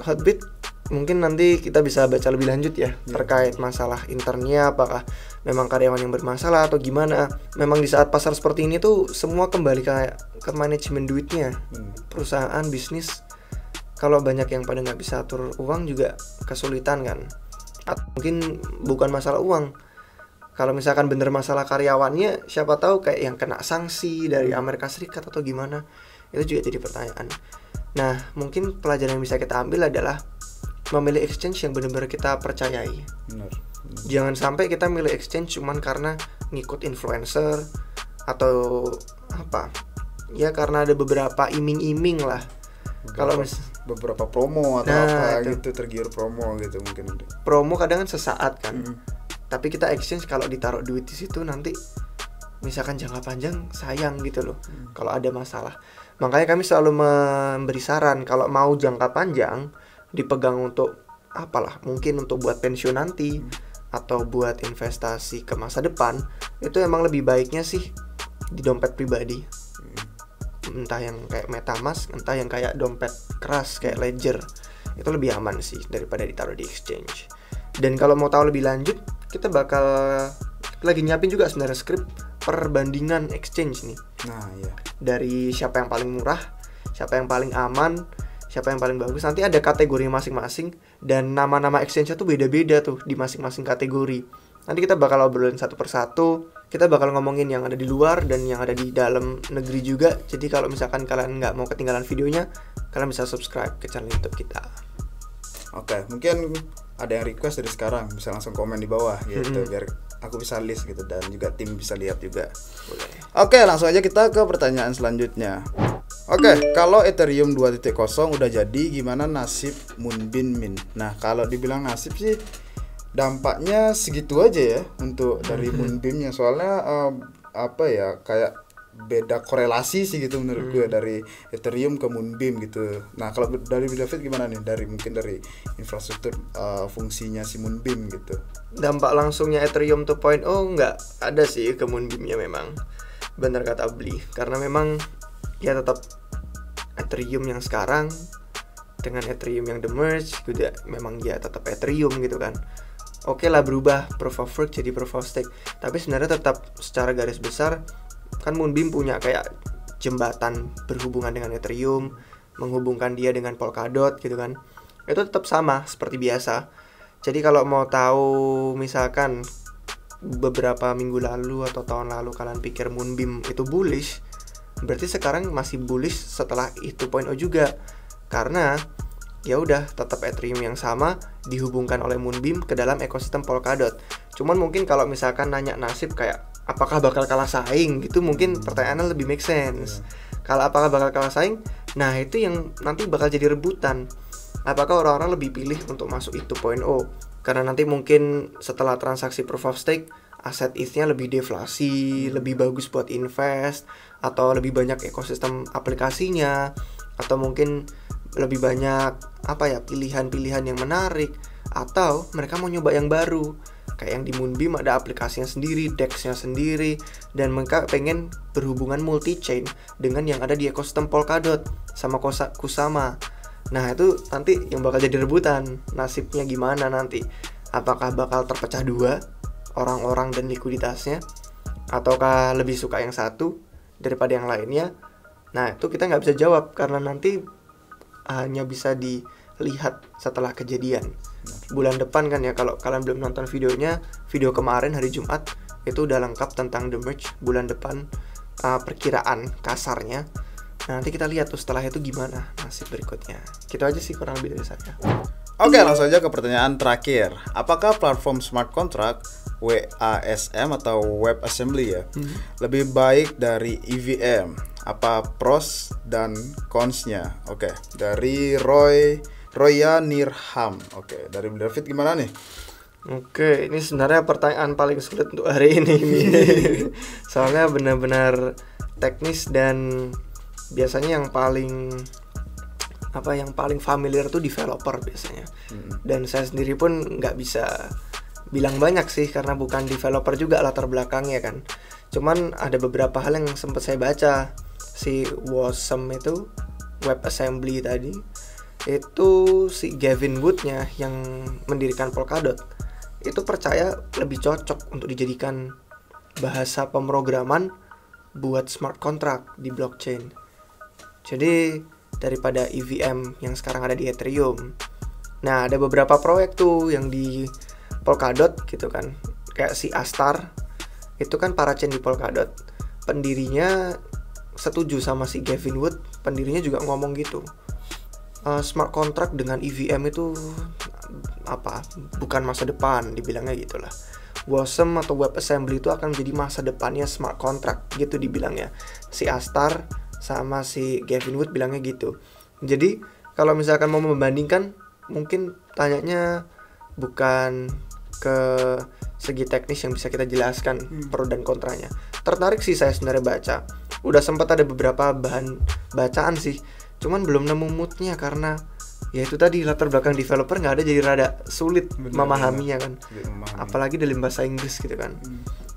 Hotbit mungkin nanti kita bisa baca lebih lanjut ya terkait masalah internnya, apakah memang karyawan yang bermasalah atau gimana. Memang di saat pasar seperti ini tuh semua kembali ke manajemen duitnya. Perusahaan bisnis kalau banyak yang pada nggak bisa atur uang juga kesulitan kan. Atau mungkin bukan masalah uang. Kalau misalkan bener masalah karyawannya, siapa tahu kayak yang kena sanksi dari Amerika Serikat atau gimana. Itu juga jadi pertanyaan. Nah, mungkin pelajaran yang bisa kita ambil adalah memilih exchange yang benar-benar kita percayai. Benar. Jangan sampai kita milih exchange cuman karena ngikut influencer atau apa. Ya karena ada beberapa iming-iming lah. Kalau beberapa promo atau apa itu. Gitu, tergiur promo gitu mungkin. Promo kadang kan sesaat kan. Tapi kita exchange kalau ditaruh duit di situ nanti misalkan jangka panjang sayang gitu loh. Kalau ada masalah. Makanya kami selalu memberi saran kalau mau jangka panjang dipegang untuk apalah, mungkin untuk buat pensiun nanti atau buat investasi ke masa depan, itu emang lebih baiknya sih di dompet pribadi. Entah yang kayak MetaMask, entah yang kayak dompet keras kayak Ledger. Itu lebih aman sih daripada ditaruh di exchange. Dan kalau mau tahu lebih lanjut, kita bakal lagi nyiapin juga sebenarnya skrip perbandingan exchange nih. Nah, iya. Dari siapa yang paling murah, siapa yang paling aman, siapa yang paling bagus. Nanti ada kategori masing-masing dan nama-nama exchange-nya tuh beda-beda tuh di masing-masing kategori. Nanti kita bakal obrolin satu persatu. Kita bakal ngomongin yang ada di luar dan yang ada di dalam negeri juga. Jadi kalau misalkan kalian nggak mau ketinggalan videonya, kalian bisa subscribe ke channel YouTube kita. Oke, mungkin ada yang request dari sekarang, bisa langsung komen di bawah gitu, biar aku bisa list gitu dan juga tim bisa lihat juga. Boleh. Oke, langsung aja kita ke pertanyaan selanjutnya. Oke, kalau Ethereum 2.0 udah jadi, gimana nasib Moonbeam Mint? Nah, kalau dibilang nasib sih dampaknya segitu aja ya untuk dari Moonbeam-nya. Soalnya apa ya, kayak beda korelasi sih gitu menurut gue dari Ethereum ke Moonbeam gitu. Nah, kalau dari David gimana nih? Mungkin dari infrastruktur fungsinya si Moonbeam gitu. Dampak langsungnya Ethereum 2.0 nggak ada sih ke Moonbeam-nya memang. Bener kata Bli, karena memang ya tetap Ethereum yang sekarang dengan Ethereum yang the merge juga memang ya tetap Ethereum gitu kan. Oke lah berubah proof of work jadi proof of stake, tapi sebenarnya tetap secara garis besar kan Moonbeam punya kayak jembatan berhubungan dengan Ethereum, menghubungkan dia dengan Polkadot gitu kan. Itu tetap sama seperti biasa. Jadi kalau mau tahu misalkan beberapa minggu lalu atau tahun lalu kalian pikir Moonbeam itu bullish, berarti sekarang masih bullish setelah itu 2.0 juga. Karena ya udah tetap Ethereum yang sama dihubungkan oleh Moonbeam ke dalam ekosistem Polkadot. Cuman mungkin kalau misalkan nanya nasib kayak apakah bakal kalah saing gitu, mungkin pertanyaannya lebih make sense. Kalau apakah bakal kalah saing, nah itu yang nanti bakal jadi rebutan. Apakah orang-orang lebih pilih untuk masuk itu 2.0 karena nanti mungkin setelah transaksi proof of stake aset ETH-nya lebih deflasi, lebih bagus buat invest, atau lebih banyak ekosistem aplikasinya, atau mungkin lebih banyak apa ya pilihan-pilihan yang menarik, atau mereka mau nyoba yang baru kayak yang di Moonbeam ada aplikasinya sendiri, DEX-nya sendiri, dan mereka pengen berhubungan multi-chain dengan yang ada di ekosistem Polkadot sama Kusama. Nah itu nanti yang bakal jadi rebutan, nasibnya gimana nanti, apakah bakal terpecah dua orang-orang dan likuiditasnya, ataukah lebih suka yang satu daripada yang lainnya. Nah itu kita nggak bisa jawab karena nanti hanya bisa dilihat setelah kejadian. Bulan depan kan ya, kalau kalian belum nonton videonya, video kemarin hari Jumat itu udah lengkap tentang The Merge bulan depan, perkiraan kasarnya. Nah, nanti kita lihat tuh setelah itu gimana nasib berikutnya. Gitu aja sih kurang lebih dari saya. Oke, langsung aja ke pertanyaan terakhir. Apakah platform smart contract WASM atau Web Assembly ya lebih baik dari EVM? Apa pros dan cons-nya? Oke, dari Roy Roya Nirham. Oke, dari David gimana nih? Oke, ini sebenarnya pertanyaan paling sulit untuk hari ini. Soalnya benar-benar teknis dan biasanya yang paling familiar tuh developer biasanya. Dan saya sendiri pun nggak bisa bilang banyak sih karena bukan developer juga latar belakangnya kan. Cuman ada beberapa hal yang sempat saya baca. Si Wasm itu WebAssembly tadi itu si Gavin Wood-nya yang mendirikan Polkadot itu percaya lebih cocok untuk dijadikan bahasa pemrograman buat smart contract di blockchain. Jadi daripada EVM yang sekarang ada di Ethereum. Nah, ada beberapa proyek tuh yang di Polkadot gitu kan. Kayak si Astar itu kan parachain di Polkadot. Pendirinya setuju sama si Gavin Wood, pendirinya juga ngomong gitu. Smart contract dengan EVM itu bukan masa depan, dibilangnya gitulah. Wasm atau WebAssembly itu akan menjadi masa depannya smart contract gitu dibilangnya. Si Astar sama si Gavin Wood bilangnya gitu. Jadi kalau misalkan mau membandingkan, mungkin tanyanya bukan ke segi teknis yang bisa kita jelaskan pro dan kontranya. Tertarik sih saya sebenarnya baca. Udah sempat ada beberapa bahan bacaan sih, cuman belum nemu moodnya karena ya itu tadi latar belakang developer nggak ada, jadi rada sulit memahaminya kan. Apalagi dalam bahasa Inggris gitu kan.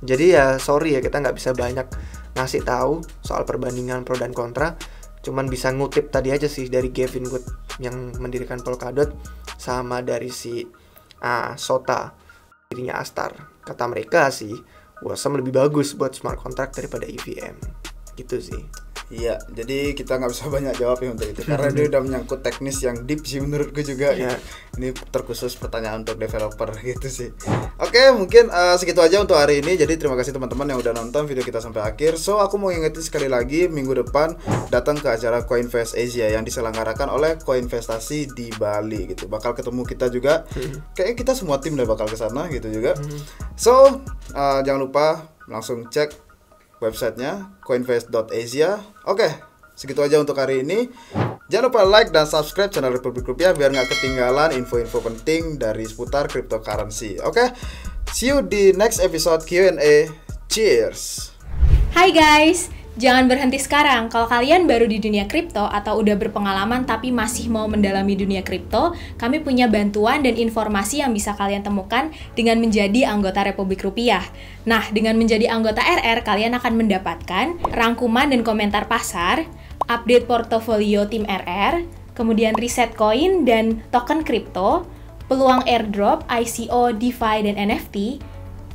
Jadi ya sorry ya, kita nggak bisa banyak ngasih tahu soal perbandingan pro dan kontra. Cuman bisa ngutip tadi aja sih dari Gavin Wood yang mendirikan Polkadot sama dari si Sota dirinya Astar. Kata mereka sih Wasm lebih bagus buat smart contract daripada EVM gitu sih. Iya, jadi kita nggak bisa banyak jawab ya untuk itu karena dia udah menyangkut teknis yang deep sih menurutku juga. Yeah. Ini terkhusus pertanyaan untuk developer gitu sih. Oke, mungkin segitu aja untuk hari ini. Jadi terima kasih teman-teman yang udah nonton video kita sampai akhir. So aku mau ingetin sekali lagi, minggu depan datang ke acara CoinFest Asia yang diselenggarakan oleh Koinvestasi di Bali gitu. Bakal ketemu kita juga. Kayaknya kita semua tim udah bakal ke sana gitu juga. So jangan lupa langsung cek websitenya coinvest.asia. Oke, segitu aja untuk hari ini. Jangan lupa like dan subscribe channel Republik Rupiah biar nggak ketinggalan info-info penting dari seputar cryptocurrency. Oke, see you di next episode Q&A. Cheers. Hai guys, jangan berhenti sekarang. Kalau kalian baru di dunia kripto atau udah berpengalaman tapi masih mau mendalami dunia kripto, kami punya bantuan dan informasi yang bisa kalian temukan dengan menjadi anggota Republik Rupiah. Nah, dengan menjadi anggota RR, kalian akan mendapatkan rangkuman dan komentar pasar, update portofolio tim RR, kemudian riset koin dan token kripto, peluang airdrop, ICO, DeFi, dan NFT,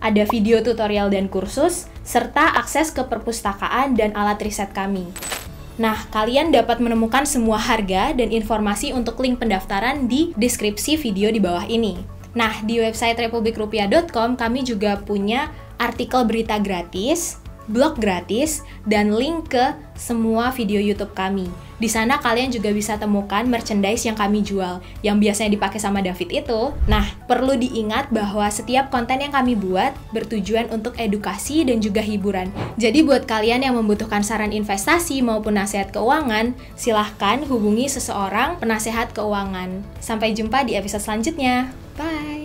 ada video tutorial dan kursus, serta akses ke perpustakaan dan alat riset kami. Nah, kalian dapat menemukan semua harga dan informasi untuk link pendaftaran di deskripsi video di bawah ini. Nah, di website republikrupiah.com kami juga punya artikel berita gratis, blog gratis, dan link ke semua video YouTube kami. Di sana kalian juga bisa temukan merchandise yang kami jual, yang biasanya dipakai sama David itu. Nah, perlu diingat bahwa setiap konten yang kami buat bertujuan untuk edukasi dan juga hiburan. Jadi buat kalian yang membutuhkan saran investasi maupun nasihat keuangan, silahkan hubungi seseorang penasehat keuangan. Sampai jumpa di episode selanjutnya. Bye!